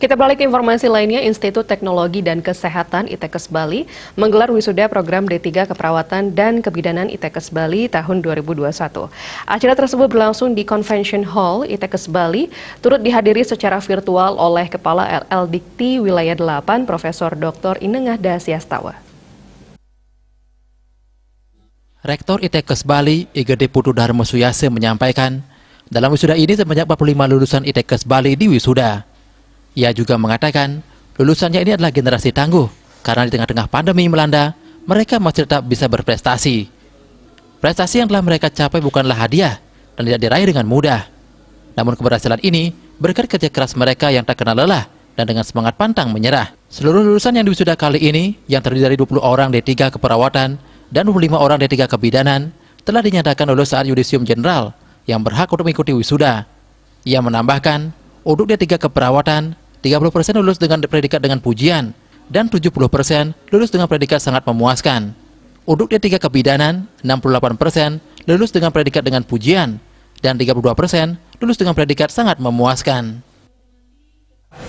Kita beralih ke informasi lainnya, Institut Teknologi dan Kesehatan ITKes Bali menggelar wisuda program D3 Keperawatan dan Kebidanan ITKes Bali tahun 2021. Acara tersebut berlangsung di Convention Hall ITKes Bali, turut dihadiri secara virtual oleh Kepala LL Dikti Wilayah 8, Profesor Dr. Inengah Dasiastawa. Rektor ITKes Bali, IGD Putu Dharma Suyase menyampaikan, dalam wisuda ini sebanyak 45 lulusan ITKes Bali di wisuda. Ia juga mengatakan, lulusannya ini adalah generasi tangguh, karena di tengah-tengah pandemi melanda, mereka masih tetap bisa berprestasi. Prestasi yang telah mereka capai bukanlah hadiah, dan tidak diraih dengan mudah. Namun keberhasilan ini berkat kerja keras mereka yang tak kenal lelah, dan dengan semangat pantang menyerah. Seluruh lulusan yang diwisuda kali ini, yang terdiri dari 20 orang D3 Keperawatan, dan 25 orang D3 Kebidanan, telah dinyatakan lulus saat yudisium general, yang berhak untuk mengikuti wisuda. Ia menambahkan, untuk D3 Keperawatan, 30% lulus dengan predikat dengan pujian, dan 70% lulus dengan predikat sangat memuaskan. Untuk D3 Kebidanan, 68% lulus dengan predikat dengan pujian, dan 32% lulus dengan predikat sangat memuaskan.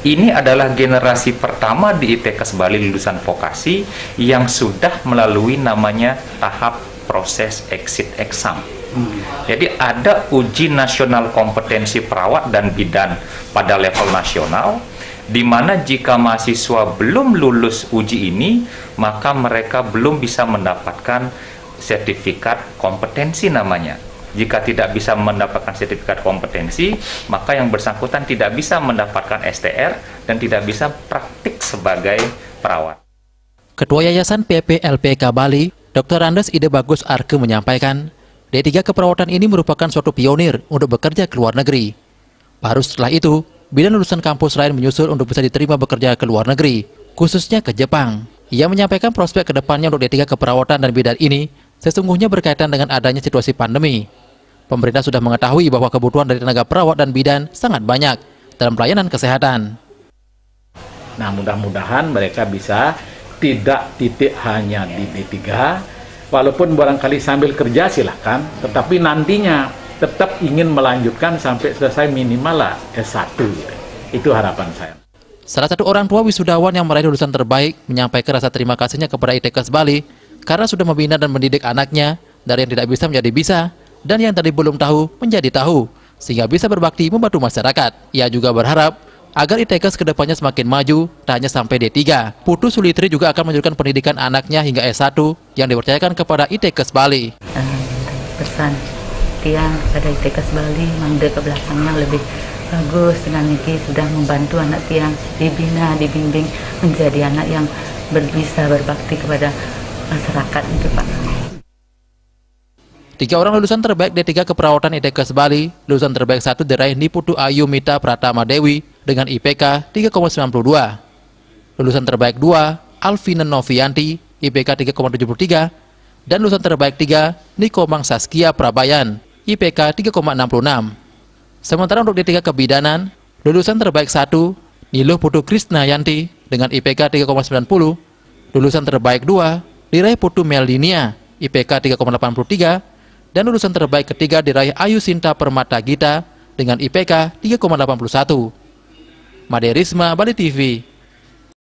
Ini adalah generasi pertama di ITKes Bali lulusan vokasi yang sudah melalui namanya tahap proses exit exam. Jadi ada uji nasional kompetensi perawat dan bidan pada level nasional, di mana jika mahasiswa belum lulus uji ini, maka mereka belum bisa mendapatkan sertifikat kompetensi namanya. Jika tidak bisa mendapatkan sertifikat kompetensi, maka yang bersangkutan tidak bisa mendapatkan STR dan tidak bisa praktik sebagai perawat. Ketua Yayasan PPLPK Bali, Dr. Andes Ide Bagus Arke menyampaikan, D3 Keperawatan ini merupakan suatu pionir untuk bekerja ke luar negeri. Baru setelah itu, bidan lulusan kampus lain menyusul untuk bisa diterima bekerja ke luar negeri, khususnya ke Jepang. Ia menyampaikan prospek ke depannya untuk D3 Keperawatan dan bidan ini sesungguhnya berkaitan dengan adanya situasi pandemi. Pemerintah sudah mengetahui bahwa kebutuhan dari tenaga perawat dan bidan sangat banyak dalam pelayanan kesehatan. Nah, mudah-mudahan mereka bisa tidak titik hanya di D3, walaupun barangkali sambil kerja silahkan, tetapi nantinya tetap ingin melanjutkan sampai selesai minimal lah S1. Itu harapan saya. Salah satu orang tua wisudawan yang meraih lulusan terbaik menyampaikan rasa terima kasihnya kepada ITKes Bali karena sudah membina dan mendidik anaknya dari yang tidak bisa menjadi bisa dan yang tadi belum tahu menjadi tahu, sehingga bisa berbakti membantu masyarakat. Ia juga berharap agar ITKes kedepannya semakin maju, tak hanya sampai D3. Putu Sulitri juga akan melanjutkan pendidikan anaknya hingga S1 yang dipercayakan kepada ITKes Bali. Pesan tiang pada ITKes Bali mangga ke belakangnya lebih bagus, dengan Niki sudah membantu anak tiang dibina, dibimbing menjadi anak yang bisa berbakti kepada masyarakat itu, Pak. 3 orang lulusan terbaik D3 Keperawatan ITKes Bali, lulusan terbaik 1 diraih Niputu Ayu Mita Pratama Dewi dengan IPK 3,92. Lulusan terbaik 2, Alvina Novianti, IPK 3,73, dan lulusan terbaik 3, Nikomang Saskia Prabayan, IPK 3,66. Sementara untuk D3 Kebidanan, lulusan terbaik 1, Niluh Putu Krisnayanti dengan IPK 3,90, lulusan terbaik 2, diraih Putu Meldinia, IPK 3,83, dan lulusan terbaik ketiga diraih Ayu Sinta Permata Gita dengan IPK 3,81. Made Risma, Bali TV.